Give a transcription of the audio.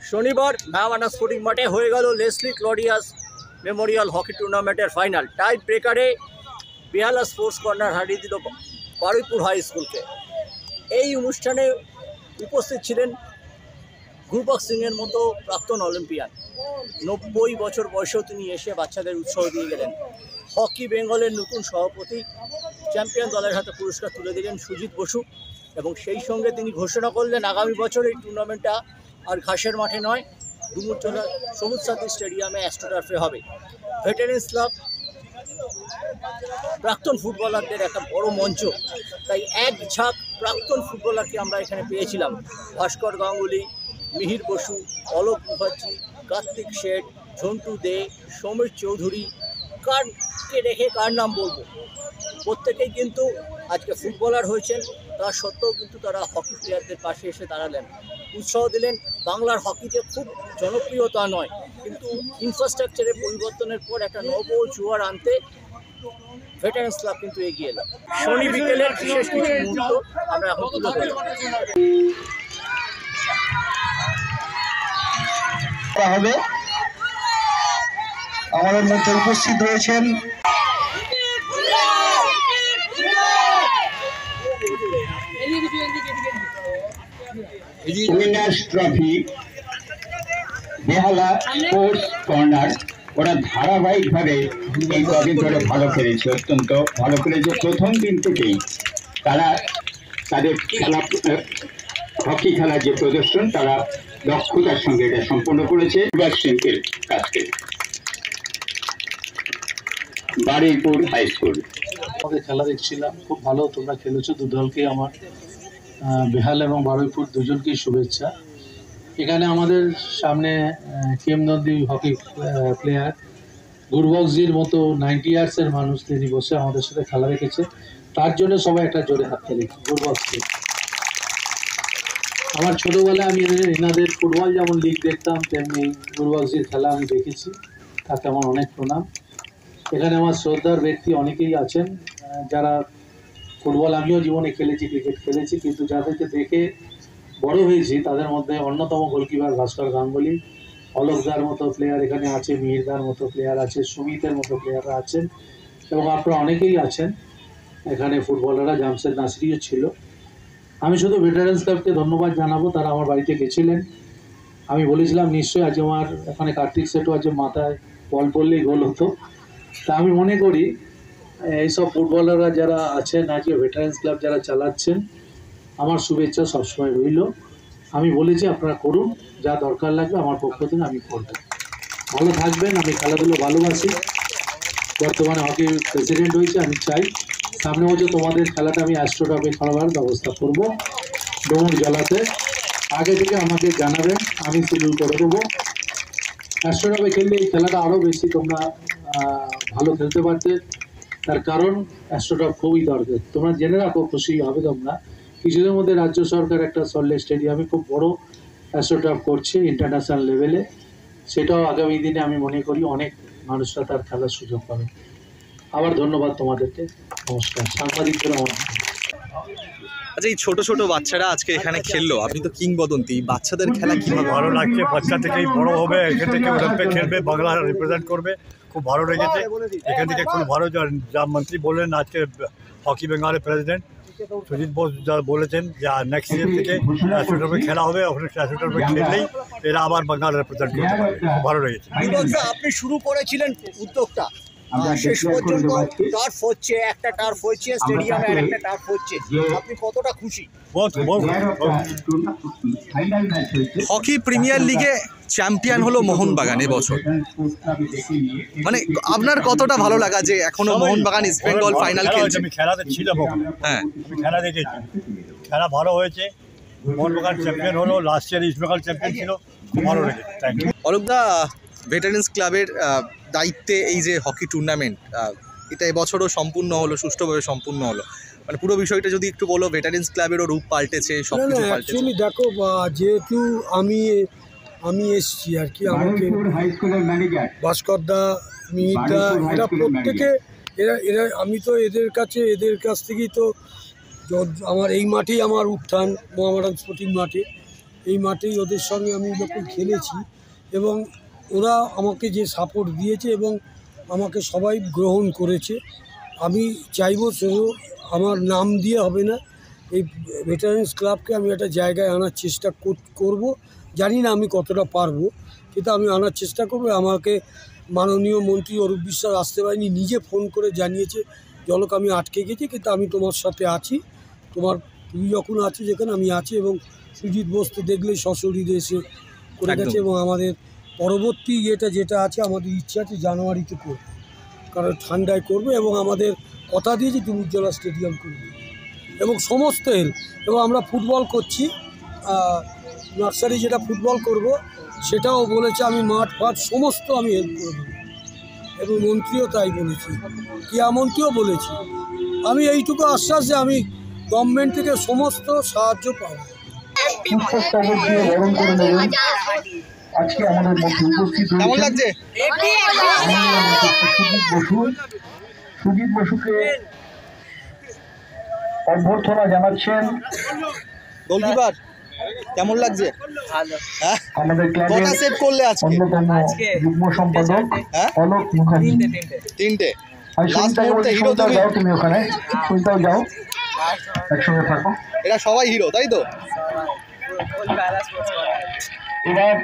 শনিবার ম্যাওয়ানা স্পোর্টিং মাঠে হয়ে গেল লেসলি ক্লডিয়াস মেমোরিয়াল হকি টুর্নামেন্টের ফাইনাল। টাই ব্রেকারে বেহালা স্পোর্টস কর্নার হারিয়ে দিল বারুইপুর হাই স্কুলকে। এই অনুষ্ঠানে উপস্থিত ছিলেন গুরবক সিংয়ের মতো প্রাক্তন অলিম্পিয়ান। 90 বছর বয়সেও তিনি এসে বাচ্চাদের উৎসাহ দিয়ে গেলেন। হকি বেঙ্গলের নতুন সভাপতি চ্যাম্পিয়ন দলের হাতে পুরস্কার তুলে দিলেন সুজিত বসু, এবং সেই সঙ্গে তিনি ঘোষণা করলেন আগামী বছর এই টুর্নামেন্টটা আর ঘাসের মাঠে নয়, ডুমুরজলা সবুজ সাথী স্টেডিয়ামে অ্যাস্ট্রোটার্ফে হবে। ভেটারেন্স ক্লাব প্রাক্তন ফুটবলারদের একটা বড় মঞ্চ, তাই এক ঝাঁক প্রাক্তন ফুটবলারকে আমরা এখানে পেয়েছিলাম। ভাস্কর গাঙ্গুলি, মিহির বসু, অলোক মুখার্জি, কার্তিক শেঠ, ঝন্টু দে, সমীর চৌধুরী, কারকে রেখে কার নাম বলবো, প্রত্যেকেই কিন্তু আজকে ফুটবলার হয়েছেন। তা সত্ত্বেও কিন্তু তারা হকি প্লেয়ারদের পাশে এসে দাঁড়ালেন, উৎসাহ দিলেন। বাংলার হকি যে খুব জনপ্রিয় তা নয়, কিন্তু ইনফ্রাস্ট্রাকচারের পরিবর্তনের পর একটা নব জোয়ার আনতে ভেটারেন্স ক্লাব কিন্তু এগিয়ে এলো। শনি বিকেলের বিশেষ কিছু মুহূর্ত আমরা এখন তুলে ধরব। হবে আমাদের মধ্যে উপস্থিত রয়েছেন উইনার্স ট্রফি বেহালা স্পোর্টস কর্নার। ওরা ধারাবাহিকভাবে এই কদিন ধরে ভালো খেলেছে, অত্যন্ত ভালো খেলেছে। প্রথম দিন থেকেই তারা তাদের খেলা, হকি খেলার যে প্রদর্শন, তারা দক্ষতার সঙ্গে এটা সম্পন্ন করেছে। সিংকের কাছ থেকে বারুইপুর হাই স্কুল আমাদের খেলা দেখছিলাম, খুব ভালো তোমরা খেলেছো। দু দলকে আমার বেহাল এবং বারুইপুর দুজনকেই শুভেচ্ছা। এখানে আমাদের সামনে কিংবদন্তি হকি প্লেয়ার গুরবকজির মতো 90 ইয়ার্সের মানুষ, তিনি বসে আমাদের সাথে খেলা রেখেছে। তার জন্য সবাই একটা জোরে হাত তালি গুরবকজি। আমার ছোটোবেলায় আমি এনাদের ফুটবল যেমন লিগ দেখতাম, তেমনি গুরবকজির খেলা আমি দেখেছি, তাকে আমার অনেক প্রণাম। এখানে আমার শ্রদ্ধার ব্যক্তি অনেকেই আছেন যারা ফুটবল আমিও জীবনে খেলেছি, ক্রিকেট খেলেছি, কিন্তু যাদেরকে দেখে বড় হয়েছি তাদের মধ্যে অন্যতম গোলকিপার ভাস্কর গাঙ্গুলি, অলোকদার মতো প্লেয়ার এখানে আছে, মিহিরদার মতো প্লেয়ার আছে, সুমিতের মতো প্লেয়াররা আছেন, এবং আপনারা অনেকেই আছেন এখানে ফুটবলাররা। জামশেদ নাসরিও ছিল। আমি শুধু ভেটারেন্স ক্লাবকে ধন্যবাদ জানাবো, তারা আমার বাড়িতে গেছিলেন। আমি বলেছিলাম নিশ্চয়ই আজ আমার এখানে কার্তিক সেটও আছে, মাথায় বল পড়লেই গোল হতো। তা আমি মনে করি এইসব ফুটবলাররা যারা আছেন, আজকে ভেটারেন্স ক্লাব যারা চালাচ্ছেন, আমার শুভেচ্ছা সবসময় রইল। আমি বলেছি আপনারা করুন, যা দরকার লাগবে আমার পক্ষ থেকে আমি করব। ভালো থাকবেন। আমি খেলাধুলো ভালোবাসি, বর্তমানে হকির প্রেসিডেন্ট হয়েছে। আমি চাই সামনে বছর তোমাদের খেলাটা আমি অ্যাস্ট্রোটার্ফে খেলাবার ব্যবস্থা করব ডুমুরজলাতে। আগে থেকে আমাকে জানাবেন, আমি শিডিউল করে দেবো। অ্যাস্ট্রোটার্ফে খেললে এই খেলাটা আরও বেশি তোমরা ভালো খেলতে পারতে। তার কারণ অ্যাস্ট্রোটার্ফ খুবই দরকার। তোমরা জেনে রাখো, খুশি হবে তোমরা, কিছুদিনের মধ্যে রাজ্য সরকার একটা সল্টলেক স্টেডিয়ামে খুব বড় অ্যাস্ট্রোটার্ফ করছে ইন্টারন্যাশনাল লেভেলে। সেটাও আগামী দিনে আমি মনে করি অনেক মানুষরা তার খেলার সুযোগ পাবে। আবার ধন্যবাদ তোমাদেরকে, নমস্কার। সাংবাদিকদের আমার আচ্ছা, এই ছোট ছোট বাচ্চারা আজকে এখানে খেললো, আপনি তো কিংবদন্তি, বাচ্চাদের খেলা কিভাবে ভালো লাগছে? বাচ্চা থেকেই বড় হবে, এখান থেকে ওখানে খেলবে, বাংলা রিপ্রেজেন্ট করবে, খুব ভালো লেগেছে। এখান থেকে খুব ভালো, যা মন্ত্রী বললেন আজকে হকি বেঙ্গলের প্রেসিডেন্ট সুজিত বোস যা বলেছেন যে নেক্সট সিজন থেকে অ্যাস্ট্রোটার্ফে খেলা হবে, ওখানে অ্যাস্ট্রোটার্ফে খেললেই এরা আবার বাংলা রিপ্রেজেন্ট করতে পারবে। খুব ভালো লেগেছে। আপনি শুরু করেছিলেন উদ্যোগটা, শেষ পর্যন্ত টার্ফ হচ্ছে, একটা টার্ফ হচ্ছে স্টেডিয়ামে, আর একটা টার্ফ হচ্ছে, আপনি কতটা খুশি? হকি প্রিমিয়ার লিগে চ্যাম্পিয়ন হলো মোহনবাগান এবছর, মানে আপনার কতটা ভালো লাগা যে এখনো মোহনবাগান ইস্ট বেঙ্গল ফাইনাল খেলছে? আমি খেলাতে ছিলাম, হ্যাঁ আমি খেলা দেখেছি, খেলা ভালো হয়েছে। মোহনবাগান চ্যাম্পিয়ন হলো, last year east Bengal champion ছিল, খুব ভালো লেগেছে। Thank you. অলোকদা, ভেটারেন্স ক্লাবের দায়িত্বে এই যে হকি টুর্নামেন্ট, এটা এবছরও সম্পূর্ণ হলো, সুষ্ঠুভাবে সম্পূর্ণ হলো, মানে পুরো বিষয়টা যদি একটু বলো। ভেটারেন্স ক্লাবেরও রূপ পাল্টেছে, সব কিছু পাল্টেছে। দেখো, যেহেতু আমি এসছি আর কি, আমাকে ভাস্করদা, মিহিরদা, এরা প্রত্যেকে এরা আমি তো এদের কাছ থেকেই তো আমার এই মাঠেই আমার উত্থান, মোহামেডান স্পোর্টিং মাঠে। এই মাঠেই ওদের সঙ্গে আমি যখন খেলেছি এবং ওরা আমাকে যে সাপোর্ট দিয়েছে এবং আমাকে সবাই গ্রহণ করেছে। আমি চাইবো শুধু আমার নাম দিয়ে হবে না, এই ভেটারেন্স ক্লাবকে আমি একটা জায়গায় আনার চেষ্টা করব। জানি না আমি কতটা পারবো, কিন্তু আমি আনার চেষ্টা করবো। আমাকে মাননীয় মন্ত্রী অরূপ বিশ্বাস আসতে পারেনি, নিজে ফোন করে জানিয়েছে জলক আমি আটকে গেছি, কিন্তু আমি তোমার সাথে আছি, তুমি যখন আছো যেখানে আমি আছি। এবং সুজিত বোস তো দেখলেই সশরীরে এসে করে গেছে এবং আমাদের পরবর্তী যেটা আছে আমাদের ইচ্ছা আছে জানুয়ারিতে করবে, কারণ ঠান্ডায় করবে এবং আমাদের কথা দিয়েছি ডুমুরজলা স্টেডিয়াম করবে এবং সমস্ত হেল্প। এবং আমরা ফুটবল করছি, নার্সারি যেটা ফুটবল করব সেটাও বলেছে আমি মাঠ ফাট সমস্ত আমি হেল্প করে দেবো এবং মন্ত্রীও তাই বলেছি, ক্রীড়ামন্ত্রীও বলেছি। আমি এইটুকু আশ্বাস যে আমি গভর্নমেন্ট থেকে সমস্ত সাহায্য পাবো। আজকে আমাদের মধ্যে উপস্থিত কেমন লাগছে? সুজিত বসুকে অভ্যর্থনা জানাচ্ছেন গোলকিপার কেমন লাগছে? হ্যাঁ, আমাদের ক্লাবের কটা সেভ করলে আজকে? অন্যতম যুগ্ম সম্পাদক অলোক মুখার্জি। 3টে। লাস্ট মুহূর্তে হিরো যাও, তুমি ওখানে সুনিতাও যাও, একসঙ্গে থাকো। এরা সবাই হিরো, তাই তো? এবার